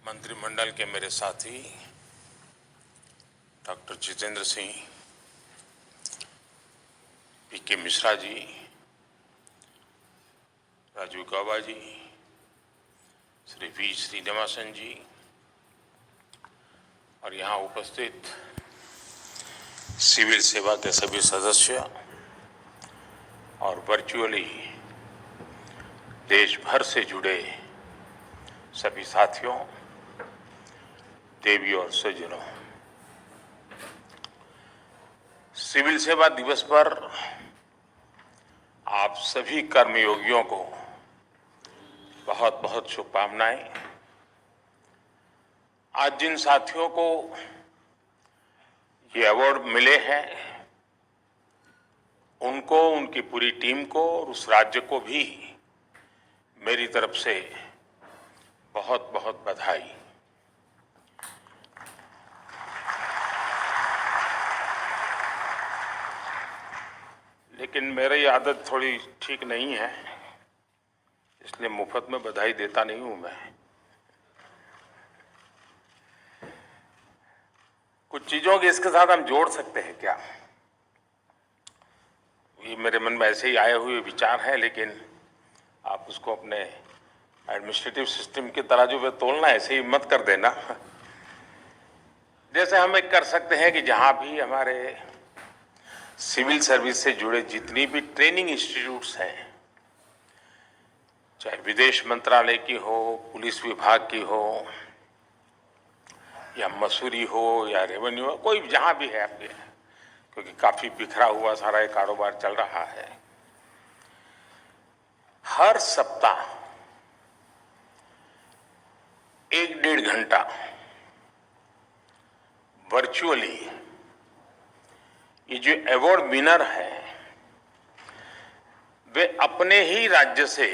मंत्रिमंडल के मेरे साथी doctor Jitendra Singh, PK Mishra ji, Rajiv Gauba ji, Shri V Srinivasan ji और यहाँ उपस्थित सिविल सेवा के सभी सदस्य और वर्चुअली देश भर से जुड़े सभी साथियों, देवी और सज्जनों, सिविल सेवा दिवस पर आप सभी कर्मयोगियों को बहुत बहुत शुभकामनाएं। आज जिन साथियों को ये अवार्ड मिले हैं, उनको, उनकी पूरी टीम को और उस राज्य को भी मेरी तरफ से बहुत बहुत बधाई। लेकिन मेरी आदत थोड़ी ठीक नहीं है, इसलिए मुफ्त में बधाई देता नहीं हूं मैं। कुछ चीजों के इसके साथ हम जोड़ सकते हैं क्या? ये मेरे मन में ऐसे ही आए हुए विचार हैं, लेकिन आप उसको अपने एडमिनिस्ट्रेटिव सिस्टम के तराजू पे तोलना, ऐसे ही मत कर देना। जैसे हम एक कर सकते हैं कि जहां भी हमारे सिविल सर्विस से जुड़े जितनी भी ट्रेनिंग इंस्टीट्यूट्स हैं, चाहे विदेश मंत्रालय की हो, पुलिस विभाग की हो, या मसूरी हो, या रेवेन्यू हो, कोई जहां भी है आपके, क्योंकि काफी बिखरा हुआ सारा ये कारोबार चल रहा है, हर सप्ताह 1-1.5 घंटा वर्चुअली ये जो अवार्ड विनर है वे अपने ही राज्य से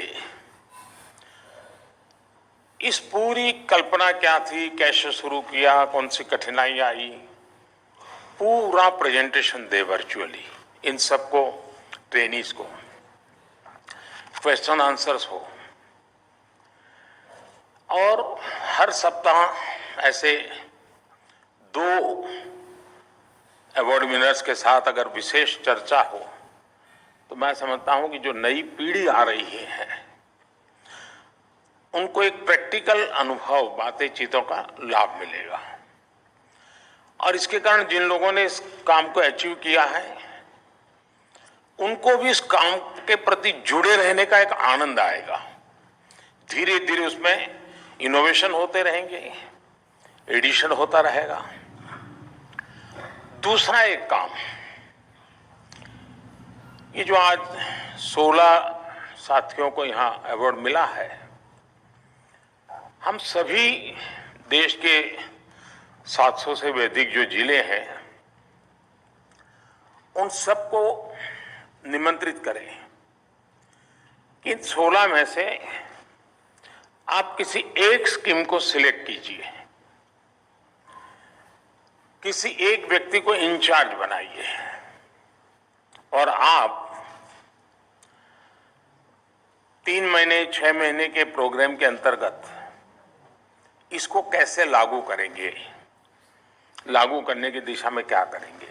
इस पूरी कल्पना क्या थी, कैसे शुरू किया, कौन सी कठिनाई आई, पूरा प्रेजेंटेशन दे वर्चुअली। इन सबको, ट्रेनीज को, क्वेश्चन आंसर्स हो, और हर सप्ताह ऐसे 2 अवार्ड विनर्स के साथ अगर विशेष चर्चा हो, तो मैं समझता हूं कि जो नई पीढ़ी आ रही है उनको एक प्रैक्टिकल अनुभव, बातें, चीजों का लाभ मिलेगा। और इसके कारण जिन लोगों ने इस काम को अचीव किया है, उनको भी इस काम के प्रति जुड़े रहने का एक आनंद आएगा। धीरे धीरे उसमें इनोवेशन होते रहेंगे, एडिशन होता रहेगा। दूसरा एक काम, ये जो आज 16 साथियों को यहां अवार्ड मिला है, हम सभी देश के 700 से भी अधिक जो जिले हैं, उन सबको निमंत्रित करें कि इन 16 में से आप किसी एक स्कीम को सिलेक्ट कीजिए, किसी एक व्यक्ति को इंचार्ज बनाइए, और आप 3 महीने, 6 महीने के प्रोग्राम के अंतर्गत इसको कैसे लागू करेंगे, लागू करने की दिशा में क्या करेंगे।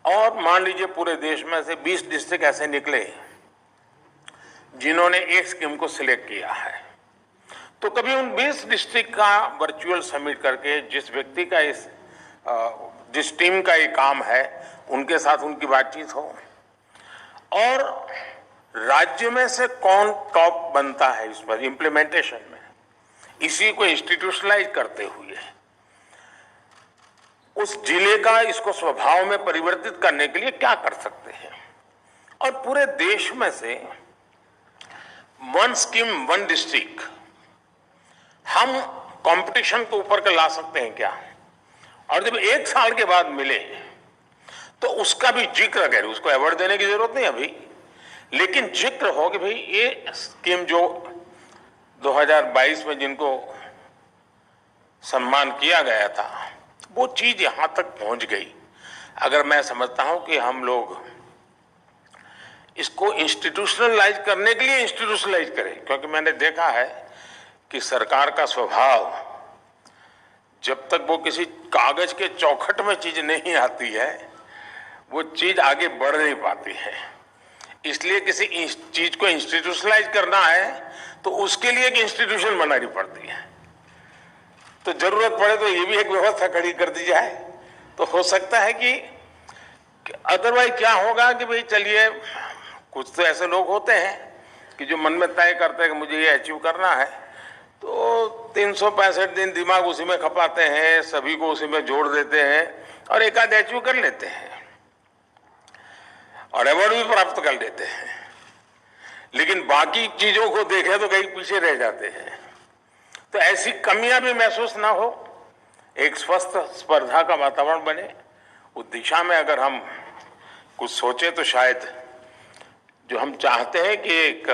और मान लीजिए पूरे देश में से 20 डिस्ट्रिक्ट ऐसे निकले जिन्होंने एक स्कीम को सिलेक्ट किया है, तो कभी उन 20 डिस्ट्रिक्ट का वर्चुअल समिट करके जिस व्यक्ति का जिस टीम का ये काम है, उनके साथ उनकी बातचीत हो, और राज्य में से कौन टॉप बनता है इस पर इंप्लीमेंटेशन में, इसी को इंस्टीट्यूशनलाइज करते हुए उस जिले का इसको स्वभाव में परिवर्तित करने के लिए क्या कर सकते हैं। और पूरे देश में से 1 स्कीम 1 डिस्ट्रिक्ट हम कंपटीशन को ऊपर के ला सकते हैं क्या? और जब 1 साल के बाद मिले तो उसका भी जिक्र करें, उसको अवार्ड देने की जरूरत नहीं अभी, लेकिन जिक्र हो कि भाई ये स्कीम जो 2022 में जिनको सम्मान किया गया था, वो चीज यहां तक पहुंच गई। अगर मैं समझता हूं कि हम लोग इसको इंस्टीट्यूशनलाइज करने के लिए इंस्टीट्यूशनलाइज करें, क्योंकि मैंने देखा है कि सरकार का स्वभाव जब तक वो किसी कागज के चौखट में चीज नहीं आती है वो चीज आगे बढ़ नहीं पाती है। इसलिए किसी चीज को इंस्टीट्यूशनलाइज करना है तो उसके लिए एक इंस्टीट्यूशन बनानी पड़ती है। तो जरूरत पड़े तो ये भी एक व्यवस्था खड़ी कर दी जाए तो हो सकता है कि अदरवाइज क्या होगा कि भाई चलिए, कुछ तो ऐसे लोग होते हैं कि जो मन में तय करते हैं कि मुझे ये अचीव करना है, तो 365 दिन दिमाग उसी में खपाते हैं, सभी को उसी में जोड़ देते हैं और एक आध अचीव कर लेते हैं और अवार्ड भी प्राप्त कर लेते हैं। लेकिन बाकी चीजों को देखें तो कहीं पीछे रह जाते हैं। तो ऐसी कमियां भी महसूस ना हो, एक स्वस्थ स्पर्धा का वातावरण बने, उस दिशा में अगर हम कुछ सोचे तो शायद जो हम चाहते हैं कि एक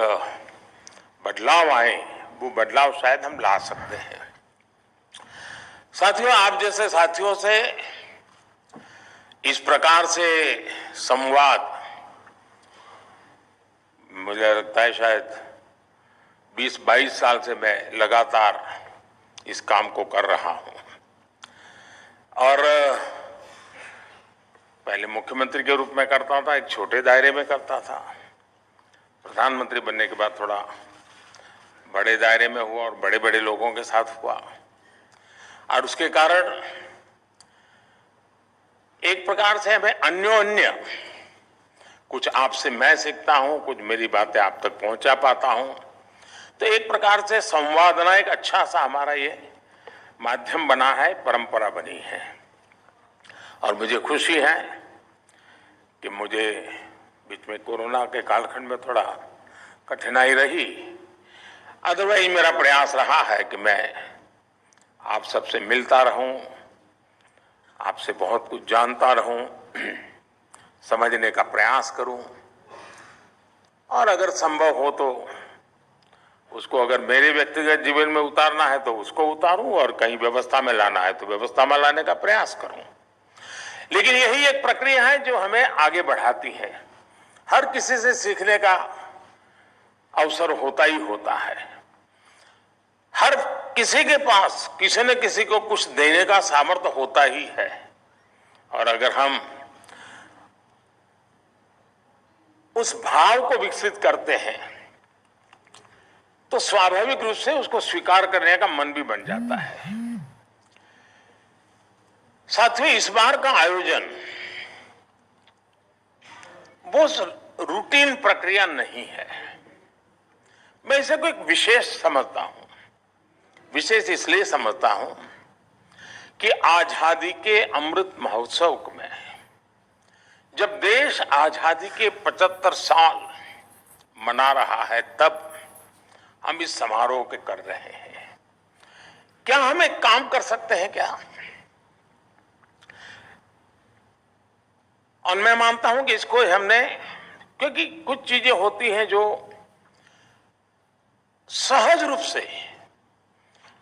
बदलाव आए, वो बदलाव शायद हम ला सकते हैं। साथियों, आप जैसे साथियों से इस प्रकार से संवाद मुझे लगता है शायद 20-22 साल से मैं लगातार इस काम को कर रहा हूं। और पहले मुख्यमंत्री के रूप में करता था, एक छोटे दायरे में करता था। प्रधानमंत्री बनने के बाद थोड़ा बड़े दायरे में हुआ और बड़े बड़े लोगों के साथ हुआ। और उसके कारण एक प्रकार से हमें अन्योन्य, कुछ आपसे मैं सीखता हूं, कुछ मेरी बातें आप तक पहुंचा पाता हूं। तो एक प्रकार से संवादना एक अच्छा सा हमारा ये माध्यम बना है, परंपरा बनी है। और मुझे खुशी है कि मुझे बीच में कोरोना के कालखंड में थोड़ा कठिनाई रही, अदरवाइज मेरा प्रयास रहा है कि मैं आप सबसे मिलता रहूं, आपसे बहुत कुछ जानता रहूं, समझने का प्रयास करूं और अगर संभव हो तो उसको अगर मेरे व्यक्तिगत जीवन में उतारना है तो उसको उतारूं और कहीं व्यवस्था में लाना है तो व्यवस्था में लाने का प्रयास करूं। लेकिन यही एक प्रक्रिया है जो हमें आगे बढ़ाती है। हर किसी से सीखने का अवसर होता ही होता है। हर किसी के पास किसी न किसी को कुछ देने का सामर्थ्य होता ही है। और अगर हम उस भाव को विकसित करते हैं तो स्वाभाविक रूप से उसको स्वीकार करने का मन भी बन जाता है। साथियों, इस बार का आयोजन वो रूटीन प्रक्रिया नहीं है। मैं इसे कोई विशेष समझता हूं। विशेष इसलिए समझता हूं कि आजादी के अमृत महोत्सव में जब देश आजादी के 75 साल मना रहा है, तब हम इस समारोह के कर रहे हैं। क्या हम एक काम कर सकते हैं क्या? और मैं मानता हूं कि इसको हमने, क्योंकि कुछ चीजें होती हैं जो सहज रूप से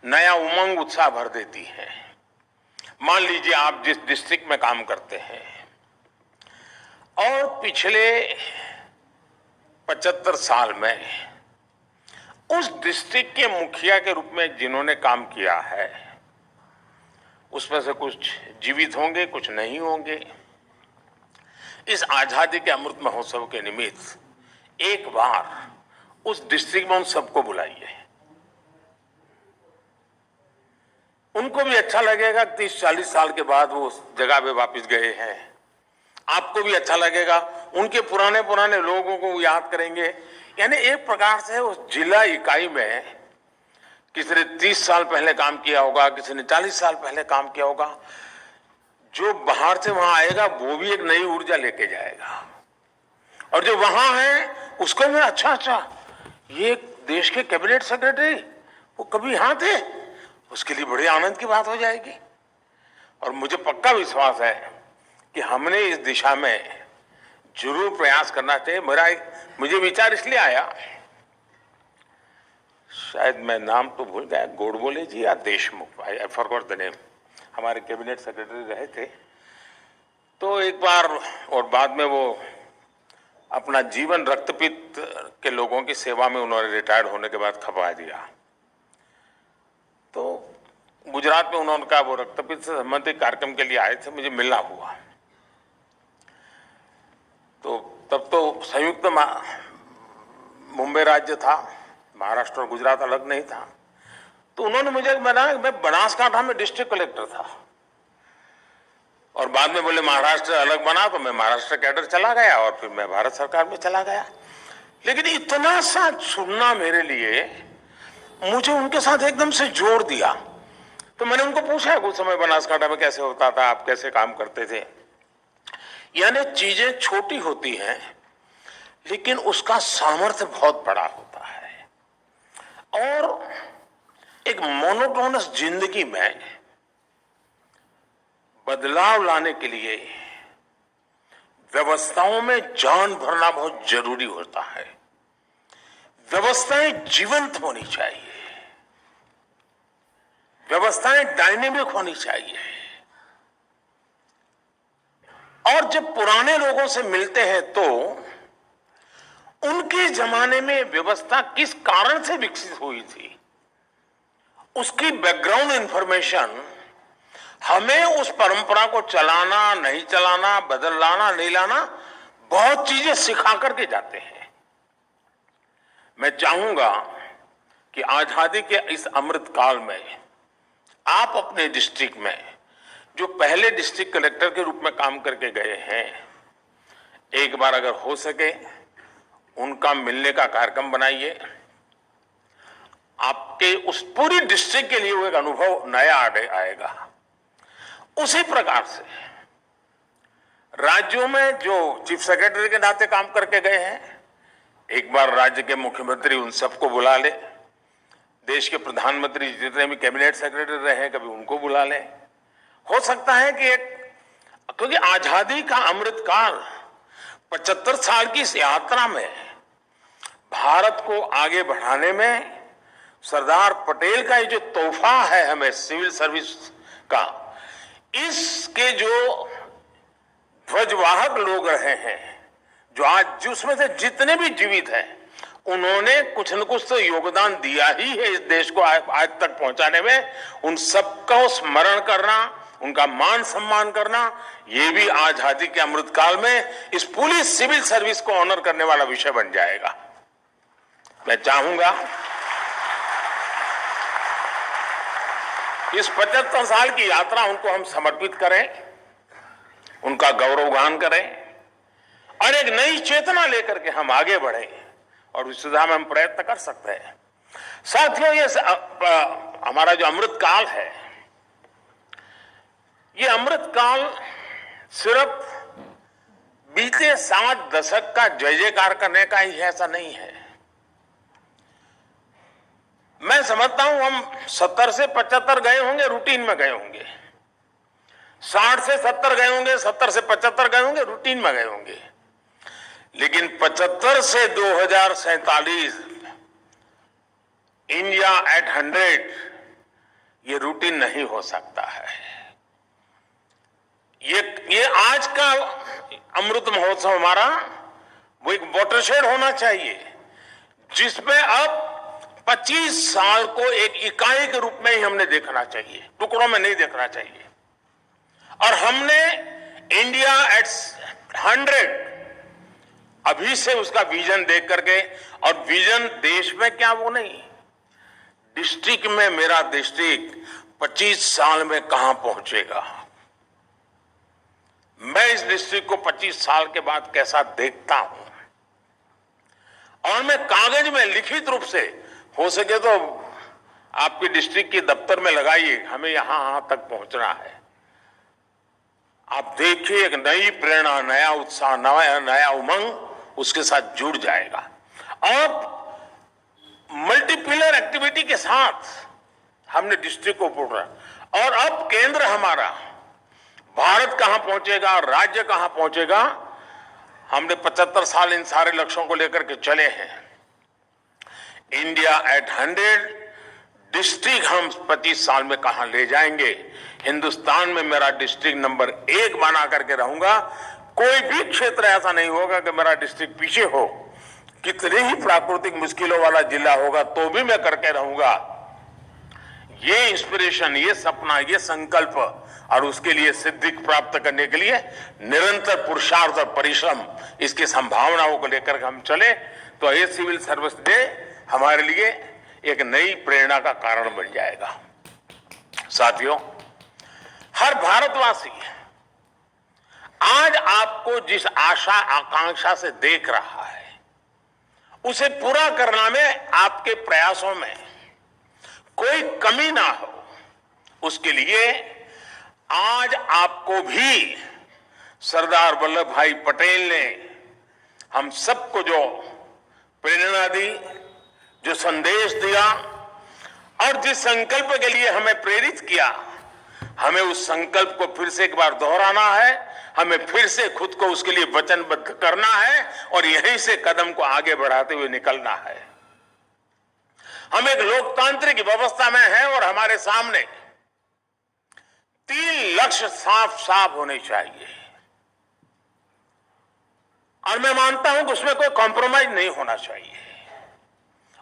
नया उमंग उत्साह भर देती है। मान लीजिए आप जिस डिस्ट्रिक्ट में काम करते हैं और पिछले 75 साल में उस डिस्ट्रिक्ट के मुखिया के रूप में जिन्होंने काम किया है, उसमें से कुछ जीवित होंगे, कुछ नहीं होंगे। इस आजादी के अमृत महोत्सव के निमित्त एक बार उस डिस्ट्रिक्ट में उन सबको बुलाइए। उनको भी अच्छा लगेगा, 30-40 साल के बाद वो उस जगह पे वापस गए हैं। आपको भी अच्छा लगेगा, उनके पुराने पुराने लोगों को याद करेंगे। यानी एक प्रकार से उस जिला इकाई में किसी ने 30 साल पहले काम किया होगा, किसी ने 40 साल पहले काम किया होगा। जो बाहर से वहां आएगा वो भी एक नई ऊर्जा लेके जाएगा और जो वहां है उसको भी अच्छा, ये देश के कैबिनेट सेक्रेटरी वो कभी यहां थे, उसके लिए बड़े आनंद की बात हो जाएगी। और मुझे पक्का विश्वास है कि हमने इस दिशा में जरूर प्रयास करना चाहिए। मुझे विचार इसलिए आया, शायद मैं नाम तो भूल गया, गोडबोले जी या Deshmukh, I forgot the name, हमारे कैबिनेट सेक्रेटरी रहे थे। तो एक बार, और बाद में वो अपना जीवन रक्तपित्त के लोगों की सेवा में उन्होंने रिटायर्ड होने के बाद खपा दिया। गुजरात में उन्होंने कहा वो रक्तपित्त से संबंधित कार्यक्रम के लिए आए थे, मुझे मिलना हुआ। तो तब तो संयुक्त मुंबई राज्य था, महाराष्ट्र और गुजरात अलग नहीं था। तो उन्होंने मुझे बताया, मैं बनासकांठा में डिस्ट्रिक्ट कलेक्टर था और बाद में बोले महाराष्ट्र अलग बना, तो मैं महाराष्ट्र कैडर चला गया और फिर मैं भारत सरकार में चला गया। लेकिन इतना सा सुनना मेरे लिए, मुझे उनके साथ एकदम से जोड़ दिया। तो मैंने उनको पूछा कुछ समय बनासकांठा में कैसे होता था, आप कैसे काम करते थे। यानी चीजें छोटी होती हैं लेकिन उसका सामर्थ्य बहुत बड़ा होता है। और एक मोनोटोनस जिंदगी में बदलाव लाने के लिए व्यवस्थाओं में जान भरना बहुत जरूरी होता है। व्यवस्थाएं जीवंत होनी चाहिए, व्यवस्थाएं डायनेमिक होनी चाहिए। और जब पुराने लोगों से मिलते हैं तो उनके जमाने में व्यवस्था किस कारण से विकसित हुई थी, उसकी बैकग्राउंड इंफॉर्मेशन हमें उस परंपरा को चलाना, नहीं चलाना, बदल लाना, नहीं लाना, बहुत चीजें सिखा करके जाते हैं। मैं चाहूंगा कि आजादी के इस अमृत काल में आप अपने डिस्ट्रिक्ट में, जो पहले डिस्ट्रिक्ट कलेक्टर के रूप में काम करके गए हैं, एक बार अगर हो सके उनका मिलने का कार्यक्रम बनाइए। आपके उस पूरी डिस्ट्रिक्ट के लिए वो एक अनुभव नया आएगा। उसी प्रकार से राज्यों में जो चीफ सेक्रेटरी के नाते काम करके गए हैं, एक बार राज्य के मुख्यमंत्री उन सबको बुला ले, देश के प्रधानमंत्री जितने भी कैबिनेट सेक्रेटरी रहे हैं कभी उनको बुला ले। हो सकता है कि क्योंकि आजादी का अमृत काल 75 साल की इस यात्रा में भारत को आगे बढ़ाने में सरदार पटेल का ये जो तोहफा है हमें सिविल सर्विस का, इसके जो ध्वजवाहक लोग रहे हैं, जो आज जिसमें से जितने भी जीवित हैं, उन्होंने कुछ न कुछ तो योगदान दिया ही है इस देश को आज तक पहुंचाने में। उन सबका स्मरण करना, उनका मान सम्मान करना, ये भी आजादी के अमृतकाल में इस पूरी सिविल सर्विस को ऑनर करने वाला विषय बन जाएगा। मैं चाहूंगा इस 75 साल की यात्रा उनको हम समर्पित करें, उनका गौरवगान करें और एक नई चेतना लेकर के हम आगे बढ़ें और इस दिशा में हम प्रयत्न कर सकते हैं। साथियों, ये हमारा जो अमृत काल है, ये अमृत काल सिर्फ बीते 7 दशक का जय जयकार करने का ही है, ऐसा नहीं है। मैं समझता हूं हम 70 से 75 गए होंगे, रूटीन में गए होंगे, 60 से 70 गए होंगे, 70 से 75 गए होंगे, रूटीन में गए होंगे। लेकिन 75 से 2047 इंडिया एट 100 ये रूटीन नहीं हो सकता है। ये आज का अमृत महोत्सव हमारा वो एक वाटरशेड होना चाहिए जिसमें अब 25 साल को एक इकाई के रूप में ही हमने देखना चाहिए, टुकड़ों में नहीं देखना चाहिए। और हमने इंडिया एट 100 अभी से उसका विजन देख करके, और विजन देश में क्या वो नहीं, डिस्ट्रिक्ट में मेरा डिस्ट्रिक्ट 25 साल में कहां पहुंचेगा, मैं इस डिस्ट्रिक्ट को 25 साल के बाद कैसा देखता हूं, और मैं कागज में लिखित रूप से हो सके तो आपके डिस्ट्रिक्ट के दफ्तर में लगाइए, हमें यहां तक पहुंचना है। आप देखिए एक नई प्रेरणा, नया उत्साह, नया उमंग उसके साथ जुड़ जाएगा। और मल्टीपिलर एक्टिविटी के साथ हमने डिस्ट्रिक्ट को पूरा, और अब केंद्र हमारा, भारत कहां पहुंचेगा, राज्य कहां पहुंचेगा, हमने 75 साल इन सारे लक्ष्यों को लेकर के चले हैं। इंडिया एट 100 डिस्ट्रिक्ट हम 25 साल में कहां ले जाएंगे, हिंदुस्तान में मेरा डिस्ट्रिक्ट नंबर 1 बना करके रहूंगा। कोई भी क्षेत्र ऐसा नहीं होगा कि मेरा डिस्ट्रिक्ट पीछे हो, कितनी ही प्राकृतिक मुश्किलों वाला जिला होगा तो भी मैं करके रहूंगा। ये इंस्पिरेशन, ये सपना, ये संकल्प और उसके लिए सिद्धि प्राप्त करने के लिए निरंतर पुरुषार्थ और परिश्रम, इसकी संभावनाओं को लेकर हम चले तो ये सिविल सर्विस डे हमारे लिए एक नई प्रेरणा का कारण बन जाएगा। साथियों, हर भारतवासी आज आपको जिस आशा आकांक्षा से देख रहा है उसे पूरा करने में आपके प्रयासों में कोई कमी ना हो, उसके लिए आज आपको भी सरदार वल्लभ भाई पटेल ने हम सबको जो प्रेरणा दी, जो संदेश दिया और जिस संकल्प के लिए हमें प्रेरित किया, हमें उस संकल्प को फिर से एक बार दोहराना है, हमें फिर से खुद को उसके लिए वचनबद्ध करना है और यहीं से कदम को आगे बढ़ाते हुए निकलना है। हम एक लोकतांत्रिक व्यवस्था में हैं और हमारे सामने 3 लक्ष्य साफ साफ होने चाहिए और मैं मानता हूं कि उसमें कोई कॉम्प्रोमाइज नहीं होना चाहिए।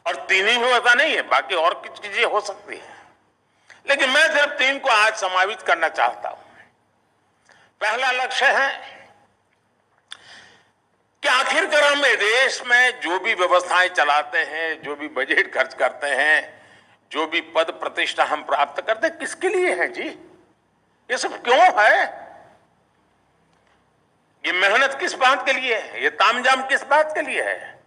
और 3 ही होता नहीं है, बाकी और कुछ चीजें हो सकती है, लेकिन मैं सिर्फ 3 को आज समावित करना चाहता हूं। पहला लक्ष्य है कि आखिरकार हम देश में जो भी व्यवस्थाएं चलाते हैं, जो भी बजट खर्च करते हैं, जो भी पद प्रतिष्ठा हम प्राप्त करते हैं, किसके लिए है जी? ये सब क्यों है? ये मेहनत किस बात के लिए है? ये तामझाम किस बात के लिए है?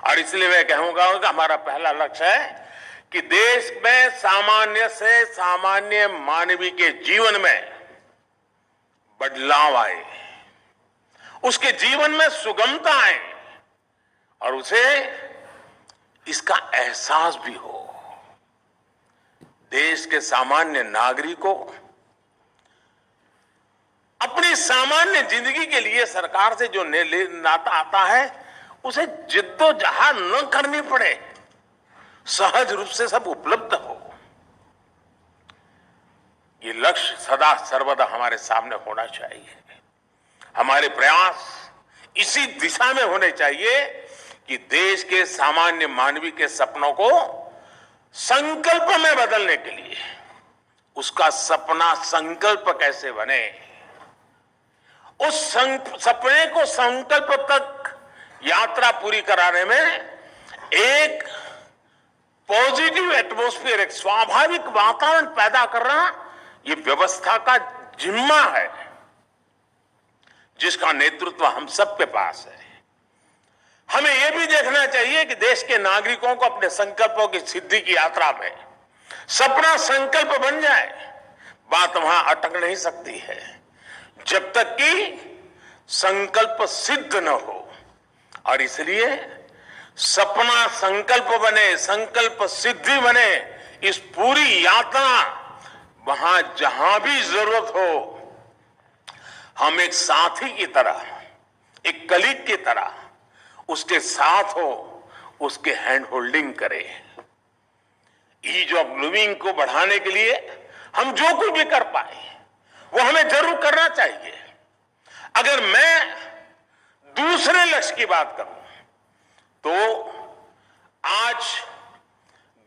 और इसलिए मैं कहूंगा कि हमारा पहला लक्ष्य है कि देश में सामान्य से सामान्य मानवीय के जीवन में बदलाव आए, उसके जीवन में सुगमता आए और उसे इसका एहसास भी हो। देश के सामान्य नागरिकों अपनी सामान्य जिंदगी के लिए सरकार से जो नाता आता है उसे जिद्दोजहद न करनी पड़े, सहज रूप से सब उपलब्ध हो। ये लक्ष्य सदा सर्वदा हमारे सामने होना चाहिए। हमारे प्रयास इसी दिशा में होने चाहिए कि देश के सामान्य मानवीय के सपनों को संकल्प में बदलने के लिए उसका सपना संकल्प कैसे बने, उस सपने को संकल्प तक यात्रा पूरी कराने में एक पॉजिटिव एटमॉस्फेयर, एक स्वाभाविक वातावरण पैदा करना ये व्यवस्था का जिम्मा है, जिसका नेतृत्व हम सबके पास है। हमें यह भी देखना चाहिए कि देश के नागरिकों को अपने संकल्पों की सिद्धि की यात्रा में सपना संकल्प बन जाए। बात वहां अटक नहीं सकती है जब तक कि संकल्प सिद्ध न हो, और इसलिए सपना संकल्प बने, संकल्प सिद्धि बने, इस पूरी यात्रा वहां जहां भी जरूरत हो हम एक साथी की तरह, एक कलीग की तरह उसके साथ हो, उसके हैंड होल्डिंग करें। ईज ऑफ लिविंग को बढ़ाने के लिए हम जो कुछ भी कर पाए वो हमें जरूर करना चाहिए। अगर मैं दूसरे लक्ष्य की बात करूं तो आज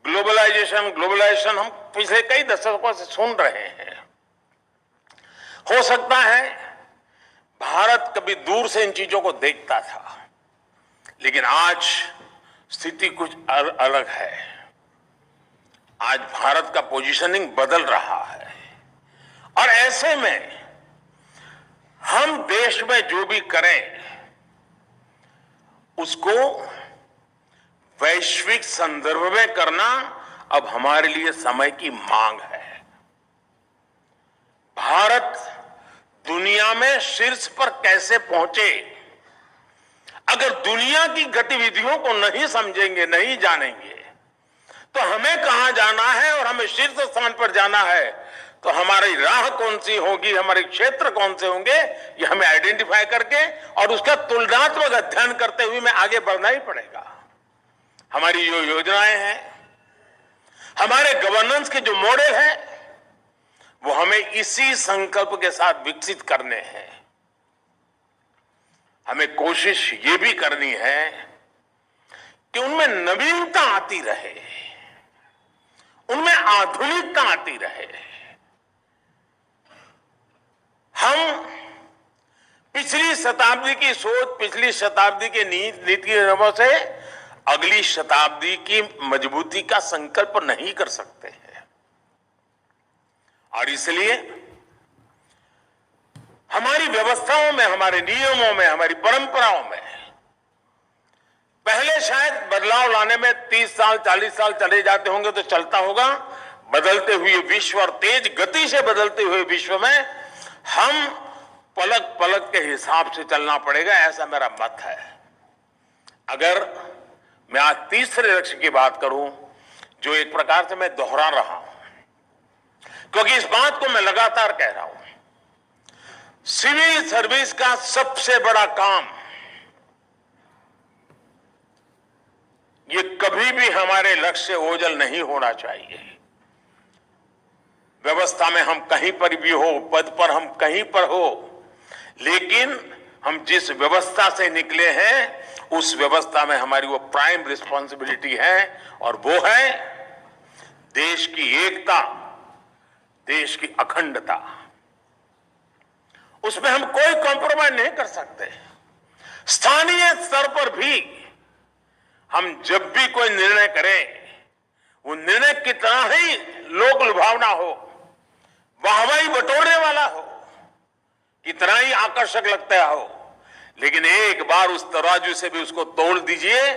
ग्लोबलाइजेशन हम पिछले कई दशकों से सुन रहे हैं। हो सकता है भारत कभी दूर से इन चीजों को देखता था, लेकिन आज स्थिति कुछ अलग है। आज भारत का पोजीशनिंग बदल रहा है और ऐसे में हम देश में जो भी करें उसको वैश्विक संदर्भ में करना अब हमारे लिए समय की मांग है। भारत दुनिया में शीर्ष पर कैसे पहुंचे, अगर दुनिया की गतिविधियों को नहीं समझेंगे, नहीं जानेंगे, तो हमें कहां जाना है और हमें शीर्ष स्थान पर जाना है तो हमारी राह कौन सी होगी, हमारे क्षेत्र कौन से होंगे, ये हमें आइडेंटिफाई करके और उसका तुलनात्मक अध्ययन करते हुए हमें आगे बढ़ना ही पड़ेगा। हमारी जो योजनाएं हैं, हमारे गवर्नेंस के जो मॉडल हैं, वो हमें इसी संकल्प के साथ विकसित करने हैं। हमें कोशिश ये भी करनी है कि उनमें नवीनता आती रहे, उनमें आधुनिकता आती रहे। हम पिछली शताब्दी की सोच, पिछली शताब्दी के नीति नियमों से अगली शताब्दी की मजबूती का संकल्प नहीं कर सकते हैं। और इसलिए हमारी व्यवस्थाओं में, हमारे नियमों में, हमारी परंपराओं में पहले शायद बदलाव लाने में 30 साल 40 साल चले जाते होंगे तो चलता होगा। बदलते हुए विश्व और तेज गति से बदलते हुए विश्व में हम पलक पलक के हिसाब से चलना पड़ेगा, ऐसा मेरा मत है। अगर मैं आज तीसरे लक्ष्य की बात करूं, जो एक प्रकार से मैं दोहरा रहा हूं, क्योंकि इस बात को मैं लगातार कह रहा हूं, सिविल सर्विस का सबसे बड़ा काम ये कभी भी हमारे लक्ष्य से ओझल नहीं होना चाहिए। व्यवस्था में हम कहीं पर भी हो, पद पर हम कहीं पर हो, लेकिन हम जिस व्यवस्था से निकले हैं उस व्यवस्था में हमारी वो प्राइम रिस्पॉन्सिबिलिटी है, और वो है देश की एकता, देश की अखंडता। उसमें हम कोई कॉम्प्रोमाइज नहीं कर सकते। स्थानीय स्तर पर भी हम जब भी कोई निर्णय करें, वो निर्णय कितना ही लोक लुभावना हो, वाहवाही बटोरने वाला हो, कितना ही आकर्षक लगता हो, लेकिन एक बार उस तराजू से भी उसको तोड़ दीजिए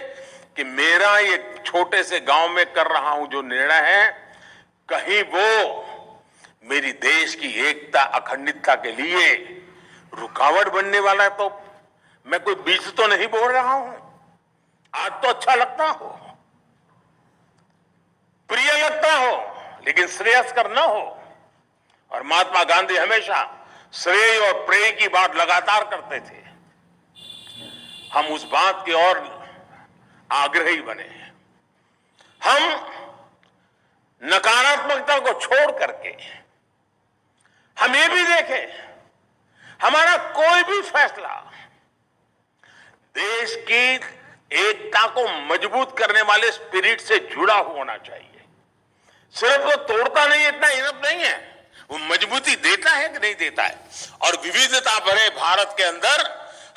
कि मेरा ये छोटे से गांव में कर रहा हूं जो निर्णय है, कहीं वो मेरी देश की एकता अखंडितता के लिए रुकावट बनने वाला है तो मैं कोई बीच तो नहीं बोल रहा हूं। आज तो अच्छा लगता हो, प्रिय लगता हो, लेकिन श्रेयस्कर न हो। और महात्मा गांधी हमेशा श्रेय और प्रेय की बात लगातार करते थे। हम उस बात की ओर आग्रही बने। हम नकारात्मकता को छोड़ करके हम ये भी देखें, हमारा कोई भी फैसला देश की एकता को मजबूत करने वाले स्पिरिट से जुड़ा होना चाहिए। सिर्फ वो तोड़ता नहीं, इतना इनफ नहीं है, वो मजबूती देता है कि नहीं देता है। और विविधता भरे भारत के अंदर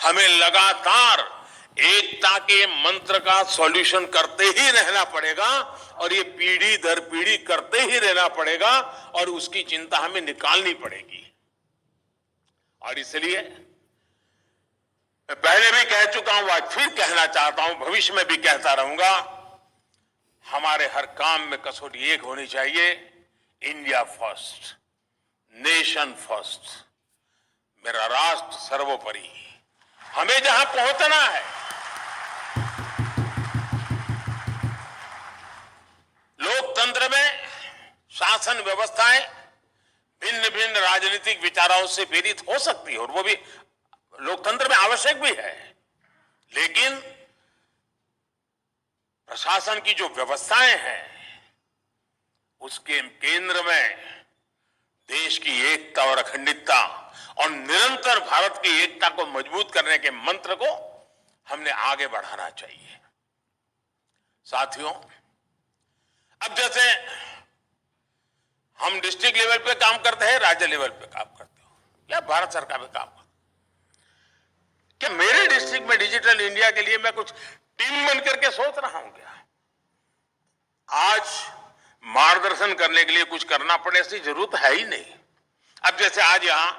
हमें लगातार एकता के मंत्र का सॉल्यूशन करते ही रहना पड़ेगा, और ये पीढ़ी दर पीढ़ी करते ही रहना पड़ेगा, और उसकी चिंता हमें निकालनी पड़ेगी। और इसलिए मैं पहले भी कह चुका हूं, आज फिर कहना चाहता हूं, भविष्य में भी कहता रहूंगा, हमारे हर काम में कसौटी एक होनी चाहिए, इंडिया फर्स्ट, नेशन फर्स्ट, मेरा राष्ट्र सर्वोपरि। हमें जहां पहुंचना है, लोकतंत्र में शासन व्यवस्थाएं भिन्न भिन्न राजनीतिक विचारों से प्रेरित हो सकती है, और वो भी लोकतंत्र में आवश्यक भी है, लेकिन प्रशासन की जो व्यवस्थाएं हैं उसके केंद्र में देश की एकता और अखंडता और निरंतर भारत की एकता को मजबूत करने के मंत्र को हमने आगे बढ़ाना चाहिए। साथियों, अब जैसे हम डिस्ट्रिक्ट लेवल पे काम करते हैं, राज्य लेवल पे काम करते हो, या भारत सरकार में काम करते, क्या मेरे डिस्ट्रिक्ट में डिजिटल इंडिया के लिए मैं कुछ टीम बन करके सोच रहा हूं क्या? आज मार्गदर्शन करने के लिए कुछ करना पड़े ऐसी जरूरत है ही नहीं। अब जैसे आज यहां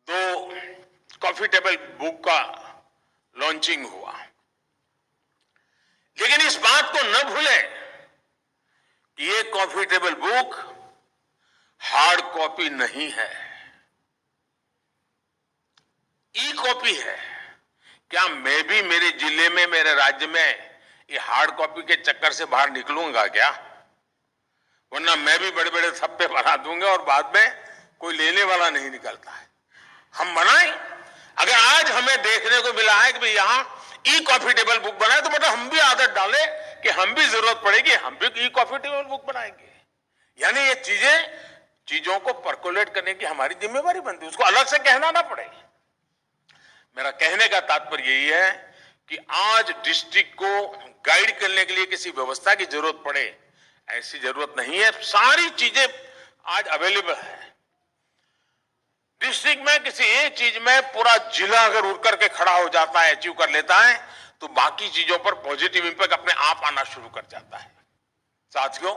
2 कॉफी टेबल बुक का लॉन्चिंग हुआ, लेकिन इस बात को न भूलें कि ये coffee table book hard copy नहीं है, ई कॉपी है। क्या मैं भी मेरे जिले में, मेरे राज्य में ये हार्ड कॉपी के चक्कर से बाहर निकलूंगा क्या? वरना मैं भी बड़े बड़े थप्पे बना दूंगा और बाद में कोई लेने वाला नहीं निकलता है। हम बनाएं। अगर आज हमें देखने को मिला है कि भाई यहां ई कॉफी टेबल बुक बनाए, तो मतलब हम भी आदत डालें कि हम भी जरूरत पड़ेगी, हम भी ई कॉफी टेबल बुक बनाएंगे। यानी ये चीजों को परकोलेट करने की हमारी जिम्मेवारी बनती है, उसको अलग से कहना ना पड़े। मेरा कहने का तात्पर्य यही है कि आज डिस्ट्रिक्ट को गाइड करने के लिए किसी व्यवस्था की जरूरत पड़े, ऐसी जरूरत नहीं है। सारी चीजें आज अवेलेबल है। डिस्ट्रिक्ट में किसी एक चीज में पूरा जिला अगर उठ करके खड़ा हो जाता है, अचीव कर लेता है, तो बाकी चीजों पर पॉजिटिव इंपैक्ट अपने आप आना शुरू कर जाता है। साथियों,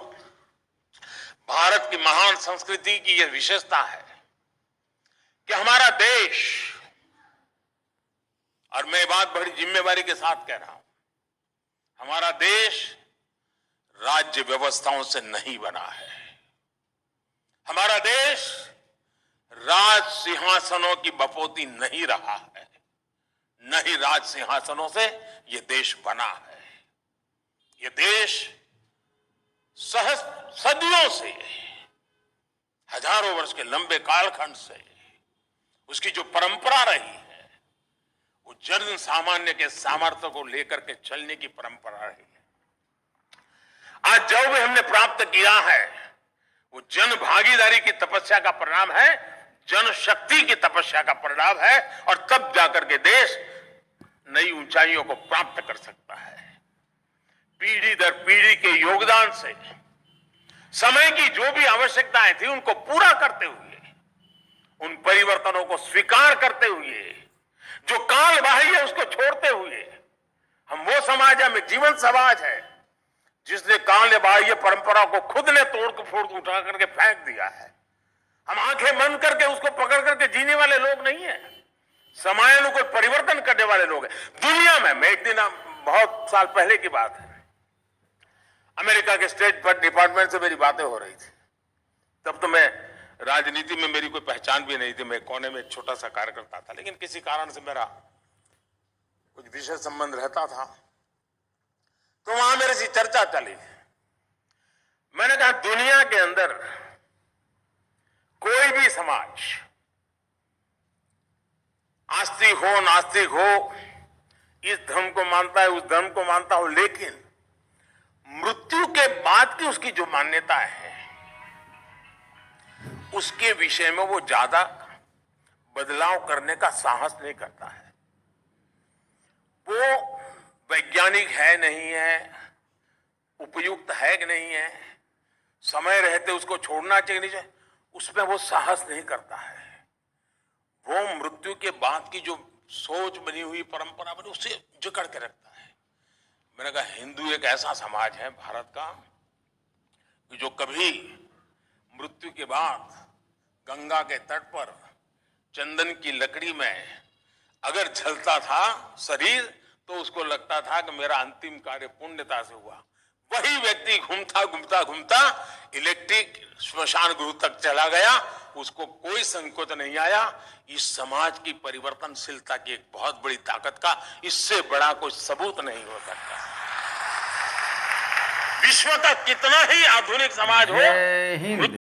भारत की महान संस्कृति की यह विशेषता है कि हमारा देश, और मैं बात बड़ी जिम्मेवारी के साथ कह रहा हूं, हमारा देश राज्य व्यवस्थाओं से नहीं बना है। हमारा देश राज सिंहासनों की बपोती नहीं रहा है, न ही राज सिंहासनों से यह देश बना है। यह देश सदियों से, हजारों वर्ष के लंबे कालखंड से उसकी जो परंपरा रही है, वो जन सामान्य के सामर्थ्य को लेकर के चलने की परंपरा रही है। आज जो भी हमने प्राप्त किया है वो जन भागीदारी की तपस्या का परिणाम है, जनशक्ति की तपस्या का परिणाम है, और तब जाकर के देश नई ऊंचाइयों को प्राप्त कर सकता है। पीढ़ी दर पीढ़ी के योगदान से समय की जो भी आवश्यकताएं थी उनको पूरा करते हुए, उन परिवर्तनों को स्वीकार करते हुए, जो काल बाह्य है उसको छोड़ते हुए, हम वो समाज है, हमें जीवन समाज है जिसने काल बाह्य परंपरा को खुद ने तोड़ फोड़ उठा करके फेंक दिया है। हम आंखें बंद करके उसको पकड़ करके जीने वाले लोग नहीं है, समयानुकूल परिवर्तन करने वाले लोग हैं। दुनिया में, मैं एक दिन, बहुत साल पहले की बात है, अमेरिका के स्टेट डिपार्टमेंट से मेरी बातें हो रही थी। तब तो मैं राजनीति में, मेरी कोई पहचान भी नहीं थी, मैं कोने में एक छोटा सा कार्यकर्ता था, लेकिन किसी कारण से मेरा कुछ विषय संबंध रहता था, तो वहां मेरे से चर्चा चली। मैंने कहा, दुनिया के अंदर कोई भी समाज, आस्तिक हो नास्तिक हो, इस धर्म को मानता है उस धर्म को मानता हो, लेकिन मृत्यु के बाद की उसकी जो मान्यताएं हैं उसके विषय में वो ज्यादा बदलाव करने का साहस नहीं करता है। वो वैज्ञानिक है नहीं है, उपयुक्त है कि नहीं है, समय रहते उसको छोड़ना चाहिए नहीं चाहिए, उसमें वो साहस नहीं करता है। वो मृत्यु के बाद की जो सोच बनी हुई, परंपरा बनी, उससे जकड़ के रखता है। मैंने कहा, हिंदू एक ऐसा समाज है भारत का कि जो कभी मृत्यु के बाद गंगा के तट पर चंदन की लकड़ी में अगर जलता था शरीर, तो उसको लगता था कि मेरा अंतिम कार्य पुण्यता से हुआ। वही व्यक्ति घूमता घूमता घूमता इलेक्ट्रिक श्मशान गृह तक चला गया, उसको कोई संकोच नहीं आया। इस समाज की परिवर्तनशीलता की एक बहुत बड़ी ताकत का इससे बड़ा कोई सबूत नहीं हो सकता। विश्व का कितना ही आधुनिक समाज हो,